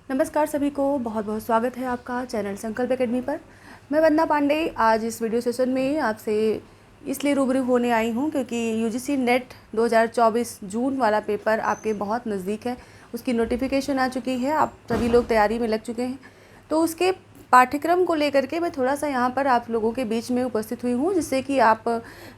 नमस्कार सभी को, बहुत बहुत स्वागत है आपका चैनल संकल्प एकेडमी पर। मैं वंदना पांडे आज इस वीडियो सेशन में आपसे इसलिए रूबरू होने आई हूं क्योंकि यूजीसी नेट 2024 जून वाला पेपर आपके बहुत नज़दीक है। उसकी नोटिफिकेशन आ चुकी है, आप सभी लोग तैयारी में लग चुके हैं। तो उसके पाठ्यक्रम को लेकर के मैं थोड़ा सा यहाँ पर आप लोगों के बीच में उपस्थित हुई हूँ, जिससे कि आप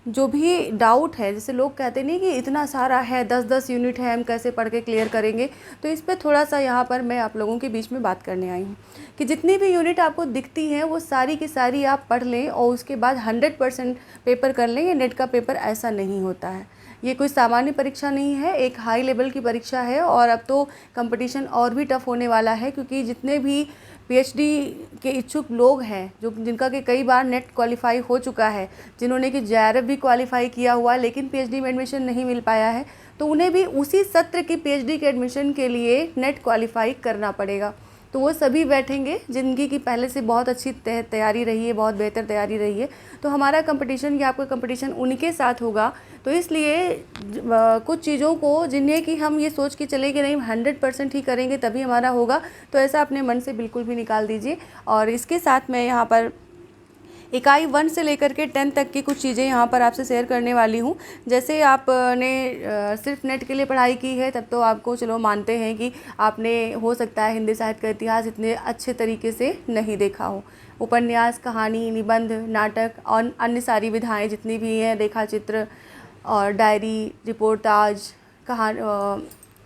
जो भी डाउट है, जैसे लोग कहते नहीं कि इतना सारा है, 10-10 यूनिट है, हम कैसे पढ़ के क्लियर करेंगे, तो इस पर थोड़ा सा यहाँ पर मैं आप लोगों के बीच में बात करने आई हूँ कि जितनी भी यूनिट आपको दिखती हैं वो सारी की सारी आप पढ़ लें और उसके बाद 100% पेपर कर लें। ये नेट का पेपर ऐसा नहीं होता है, ये कोई सामान्य परीक्षा नहीं है, एक हाई लेवल की परीक्षा है। और अब तो कंपटीशन और भी टफ होने वाला है क्योंकि जितने भी पीएचडी के इच्छुक लोग हैं, जो जिनका कि कई बार नेट क्वालिफाई हो चुका है, जिन्होंने कि जेआरएफ भी क्वालिफाई किया हुआ है लेकिन पीएचडी में एडमिशन नहीं मिल पाया है, तो उन्हें भी उसी सत्र की पीएचडी के एडमिशन के लिए नेट क्वालिफाई करना पड़ेगा। तो वो सभी बैठेंगे जिनकी की पहले से बहुत अच्छी तैयारी रही है, बहुत बेहतर तैयारी रही है। तो हमारा कंपटीशन या आपका कंपटीशन उनके साथ होगा। तो इसलिए कुछ चीज़ों को जिन्हें कि हम ये सोच के चले कि नहीं 100% ही करेंगे तभी हमारा होगा, तो ऐसा अपने मन से बिल्कुल भी निकाल दीजिए। और इसके साथ मैं यहाँ पर इकाई 1 से लेकर के 10 तक की कुछ चीज़ें यहाँ पर आपसे शेयर करने वाली हूँ। जैसे आपने सिर्फ नेट के लिए पढ़ाई की है तब तो आपको चलो मानते हैं कि आपने हो सकता है हिंदी साहित्य का इतिहास इतने अच्छे तरीके से नहीं देखा हो। उपन्यास, कहानी, निबंध, नाटक और अन्य सारी विधाएं जितनी भी हैं, रेखा चित्र और डायरी, रिपोर्टाज,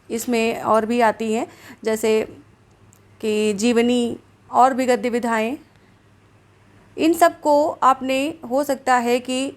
इसमें और भी आती हैं जैसे कि जीवनी और भी गद्य विधाएँ। इन सब को आपने हो सकता है कि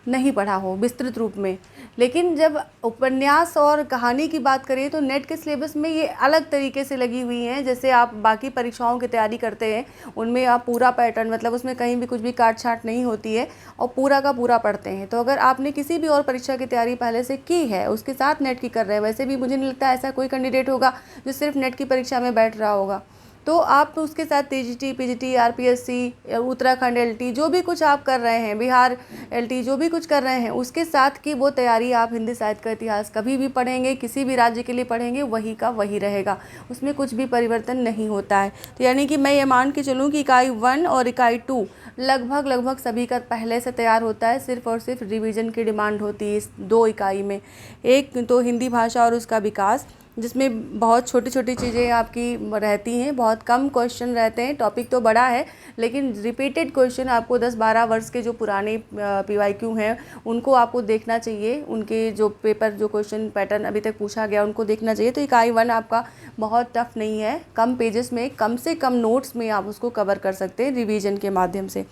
नहीं पढ़ा हो विस्तृत रूप में, लेकिन जब उपन्यास और कहानी की बात करें तो नेट के सिलेबस में ये अलग तरीके से लगी हुई हैं। जैसे आप बाकी परीक्षाओं की तैयारी करते हैं उनमें आप पूरा पैटर्न, मतलब उसमें कहीं भी कुछ भी काट छाट नहीं होती है और पूरा का पूरा पढ़ते हैं। तो अगर आपने किसी भी और परीक्षा की तैयारी पहले से की है, उसके साथ नेट की कर रहे हैं, वैसे भी मुझे नहीं लगता ऐसा कोई कैंडिडेट होगा जो सिर्फ नेट की परीक्षा में बैठ रहा होगा, तो आप उसके साथ TGT, PGT, RPSC, Uttarakhand LT, जो भी कुछ आप कर रहे हैं, बिहार एलटी, जो भी कुछ कर रहे हैं, उसके साथ की वो तैयारी आप हिंदी साहित्य का इतिहास कभी भी पढ़ेंगे, किसी भी राज्य के लिए पढ़ेंगे, वही का वही रहेगा, उसमें कुछ भी परिवर्तन नहीं होता है। तो यानी कि मैं ये मान के चलूँ कि इकाई 1 और इकाई 2 लगभग सभी का पहले से तैयार होता है, सिर्फ और सिर्फ रिवीजन की डिमांड होती है इस 2 इकाई में। एक तो हिंदी भाषा और उसका विकास, जिसमें बहुत छोटी छोटी चीज़ें आपकी रहती हैं, बहुत कम क्वेश्चन रहते हैं। टॉपिक तो बड़ा है लेकिन रिपीटेड क्वेश्चन आपको 10-12 वर्ष के जो पुराने पीवाईक्यू हैं उनको आपको देखना चाहिए, उनके जो पेपर, जो क्वेश्चन पैटर्न अभी तक पूछा गया उनको देखना चाहिए। तो इकाई 1 आपका बहुत टफ नहीं है, कम पेजेस में, कम से कम नोट्स में आप उसको कवर कर सकते हैं रिवीजन के माध्यम से।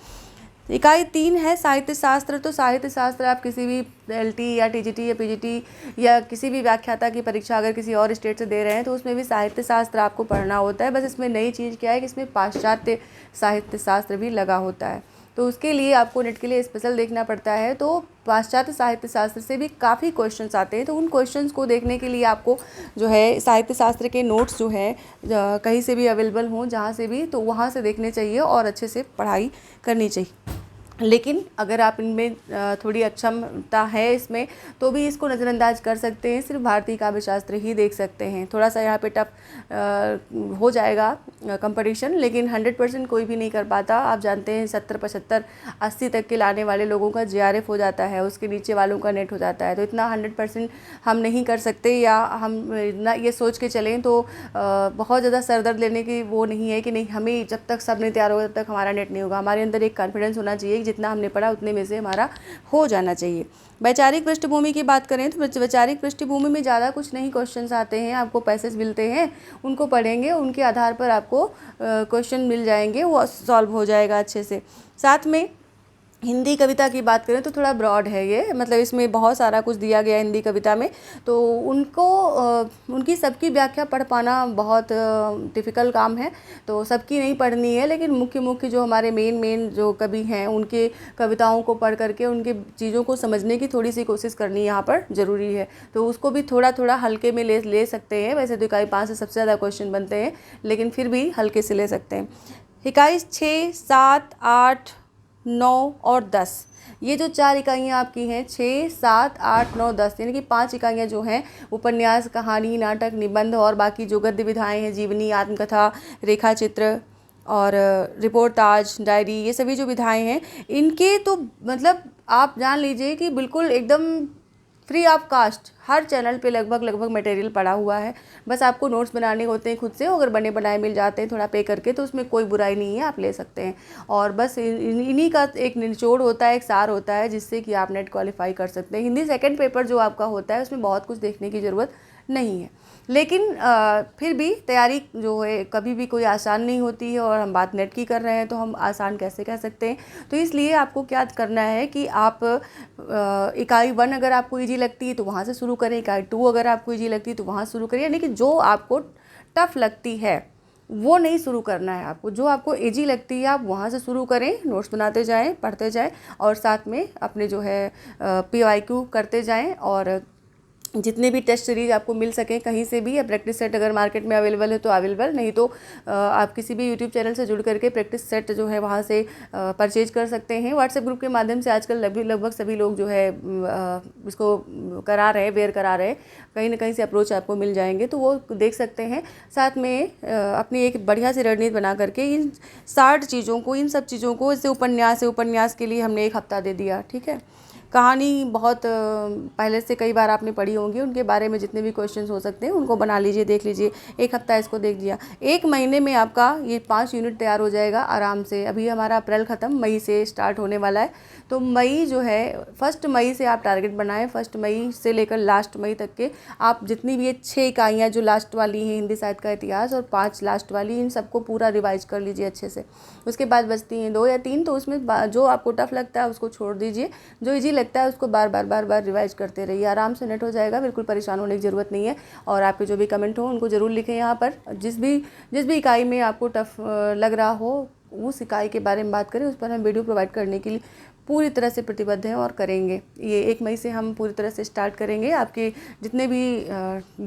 इकाई 3 है साहित्य शास्त्र। तो साहित्य शास्त्र आप किसी भी एलटी या टीजीटी या पीजीटी या किसी भी व्याख्याता की परीक्षा अगर किसी और स्टेट से दे रहे हैं तो उसमें भी साहित्य शास्त्र आपको पढ़ना होता है। बस इसमें नई चीज़ क्या है कि इसमें पाश्चात्य साहित्य शास्त्र भी लगा होता है, तो उसके लिए आपको नेट के लिए स्पेशल देखना पड़ता है। तो पाश्चात्य साहित्य शास्त्र से भी काफ़ी क्वेश्चंस आते हैं, तो उन क्वेश्चंस को देखने के लिए आपको जो है साहित्य शास्त्र के नोट्स जो है कहीं से भी अवेलेबल हों, जहाँ से भी, तो वहाँ से देखने चाहिए और अच्छे से पढ़ाई करनी चाहिए। लेकिन अगर आप इनमें थोड़ी अक्षमता है इसमें, तो भी इसको नज़रअंदाज कर सकते हैं, सिर्फ भारतीय काव्य शास्त्र ही देख सकते हैं। थोड़ा सा यहाँ पे टफ हो जाएगा कंपटीशन, लेकिन 100% कोई भी नहीं कर पाता। आप जानते हैं 70, 75, 80 तक के लाने वाले लोगों का जेआरएफ हो जाता है, उसके नीचे वालों का नेट हो जाता है। तो इतना 100% हम नहीं कर सकते, या हम ना ये सोच के चलें तो बहुत ज़्यादा सरदर्द लेने की वो नहीं है कि नहीं हमें जब तक सब नहीं तैयार होगा तब तक हमारा नेट नहीं होगा। हमारे अंदर एक कॉन्फिडेंस होना चाहिए, जितना हमने पढ़ा उतने में से हमारा हो जाना चाहिए। वैचारिक पृष्ठभूमि की बात करें तो वैचारिक पृष्ठभूमि में ज़्यादा कुछ नहीं क्वेश्चंस आते हैं, आपको पैसेज मिलते हैं, उनको पढ़ेंगे, उनके आधार पर आपको क्वेश्चन मिल जाएंगे, वो सॉल्व हो जाएगा अच्छे से। साथ में हिंदी कविता की बात करें तो थोड़ा ब्रॉड है ये, मतलब इसमें बहुत सारा कुछ दिया गया है हिंदी कविता में, तो उनको उनकी सबकी व्याख्या पढ़ पाना बहुत डिफ़िकल्ट काम है। तो सबकी नहीं पढ़नी है, लेकिन मुख्य मुख्य जो हमारे मेन जो कवि हैं उनके कविताओं को पढ़ करके उनके चीज़ों को समझने की थोड़ी सी कोशिश करनी यहाँ पर ज़रूरी है। तो उसको भी थोड़ा थोड़ा हल्के में ले सकते हैं। वैसे तो इकाई 5 से सबसे ज़्यादा क्वेश्चन बनते हैं, लेकिन फिर भी हल्के से ले सकते हैं। इकाई 6, 7, 8, 9 और 10 ये जो 4 इकाइयाँ आपकी हैं 6, 7, 8, 9, 10 यानी कि 5 इकाइयाँ जो हैं उपन्यास, कहानी, नाटक, निबंध और बाकी जो गद्य विधाएँ हैं, जीवनी, आत्मकथा, रेखा चित्र और रिपोर्टाज, डायरी, ये सभी जो विधाएँ हैं इनके तो मतलब आप जान लीजिए कि बिल्कुल एकदम फ्री ऑफ कास्ट हर चैनल पे लगभग मटेरियल पड़ा हुआ है। बस आपको नोट्स बनाने होते हैं खुद से, अगर बने बनाए मिल जाते हैं थोड़ा पे करके तो उसमें कोई बुराई नहीं है, आप ले सकते हैं। और बस इन्हीं का एक निचोड़ होता है, एक सार होता है जिससे कि आप नेट क्वालिफाई कर सकते हैं। हिंदी सेकंड पेपर जो आपका होता है उसमें बहुत कुछ देखने की ज़रूरत नहीं है, लेकिन फिर भी तैयारी जो है कभी भी कोई आसान नहीं होती है। और हम बात नेट की कर रहे हैं तो हम आसान कैसे कह सकते हैं। तो इसलिए आपको क्या करना है कि आप इकाई 1 अगर आपको ईजी लगती है तो वहाँ से शुरू करें, इकाई 2 अगर आपको ईजी लगती है तो वहाँ शुरू करें। यानी कि जो आपको टफ लगती है वो नहीं शुरू करना है आपको, जो आपको इजी लगती है आप वहाँ से शुरू करें, नोट्स बनाते जाएं, पढ़ते जाएं और साथ में अपने जो है PYQ करते जाएं। और जितने भी टेस्ट सीरीज आपको मिल सकें कहीं से भी, या प्रैक्टिस सेट अगर मार्केट में अवेलेबल है तो अवेलेबल, नहीं तो आप किसी भी यूट्यूब चैनल से जुड़ करके प्रैक्टिस सेट जो है वहाँ से परचेज कर सकते हैं। व्हाट्सएप ग्रुप के माध्यम से आजकल लगभग सभी लोग जो है इसको करा रहे हैं, वेयर करा रहे हैं, कहीं ना कहीं से अप्रोच आपको मिल जाएंगे तो वो देख सकते हैं। साथ में अपनी एक बढ़िया सी रणनीति बना करके इन 60 चीज़ों को, इन सब चीज़ों को, जैसे उपन्यास है, उपन्यास के लिए हमने 1 हफ्ता दे दिया, ठीक है। कहानी बहुत पहले से कई बार आपने पढ़ी होंगी, उनके बारे में जितने भी क्वेश्चंस हो सकते हैं उनको बना लीजिए, देख लीजिए, 1 हफ्ता इसको देख दिया। 1 महीने में आपका ये 5 यूनिट तैयार हो जाएगा आराम से। अभी हमारा अप्रैल ख़त्म, मई से स्टार्ट होने वाला है। तो मई जो है 1 मई से आप टारगेट बनाएं। 1 मई से लेकर लास्ट मई तक के आप जितनी भी ये 6 इकाइयाँ जो लास्ट वाली हैं, हिंदी साहित्य का इतिहास, और 5 लास्ट वाली, इन सबको पूरा रिवाइज कर लीजिए अच्छे से। उसके बाद बचती हैं 2 या 3, तो उसमें जो आपको टफ लगता है उसको छोड़ दीजिए, जो ईजी लगता है उसको बार बार रिवाइज करते रहिए। आराम से नेट हो जाएगा, बिल्कुल परेशान होने की ज़रूरत नहीं है। और आपके जो भी कमेंट हो उनको ज़रूर लिखें यहाँ पर। जिस भी इकाई में आपको टफ लग रहा हो उस इकाई के बारे में बात करें, उस पर हम वीडियो प्रोवाइड करने के लिए पूरी तरह से प्रतिबद्ध हैं और करेंगे। ये 1 मई से हम पूरी तरह से स्टार्ट करेंगे। आपके जितने भी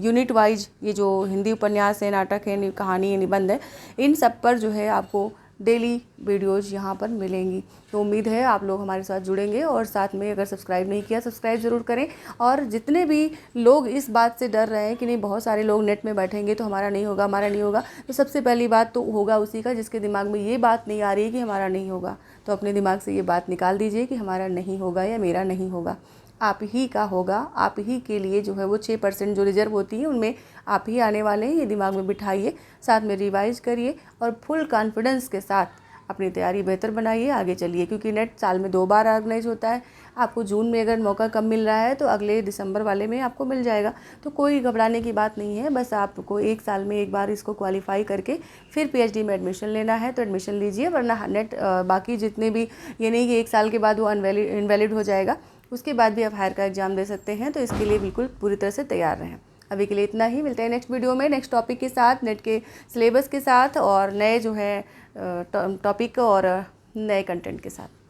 यूनिट वाइज ये जो हिंदी उपन्यास है, नाटक है, कहानी है, निबंध है, इन सब पर जो है आपको डेली वीडियोज़ यहाँ पर मिलेंगी। तो उम्मीद है आप लोग हमारे साथ जुड़ेंगे। और साथ में अगर सब्सक्राइब नहीं किया सब्सक्राइब ज़रूर करें। और जितने भी लोग इस बात से डर रहे हैं कि नहीं बहुत सारे लोग नेट में बैठेंगे तो हमारा नहीं होगा, हमारा नहीं होगा, तो सबसे पहली बात तो होगा उसी का जिसके दिमाग में ये बात नहीं आ रही है कि हमारा नहीं होगा। तो अपने दिमाग से ये बात निकाल दीजिए कि हमारा नहीं होगा या मेरा नहीं होगा, आप ही का होगा। आप ही के लिए जो है वो 6% जो रिजर्व होती है उनमें आप ही आने वाले हैं, ये दिमाग में बिठाइए। साथ में रिवाइज करिए और फुल कॉन्फिडेंस के साथ अपनी तैयारी बेहतर बनाइए, आगे चलिए। क्योंकि नेट साल में 2 बार ऑर्गेनाइज होता है। आपको जून में अगर मौका कम मिल रहा है तो अगले दिसंबर वाले में आपको मिल जाएगा। तो कोई घबराने की बात नहीं है, बस आपको 1 साल में 1 बार इसको क्वालिफाई करके फिर PhD में एडमिशन लेना है तो एडमिशन लीजिए। वरना नेट बाकी जितने भी, ये नहीं कि 1 साल के बाद वो इनवैलिड हो जाएगा, उसके बाद भी आप हायर का एग्ज़ाम दे सकते हैं। तो इसके लिए बिल्कुल पूरी तरह से तैयार रहें। अभी के लिए इतना ही, मिलते हैं नेक्स्ट वीडियो में नेक्स्ट टॉपिक के साथ, नेट के सिलेबस के साथ और नए जो है टॉपिक और नए कंटेंट के साथ।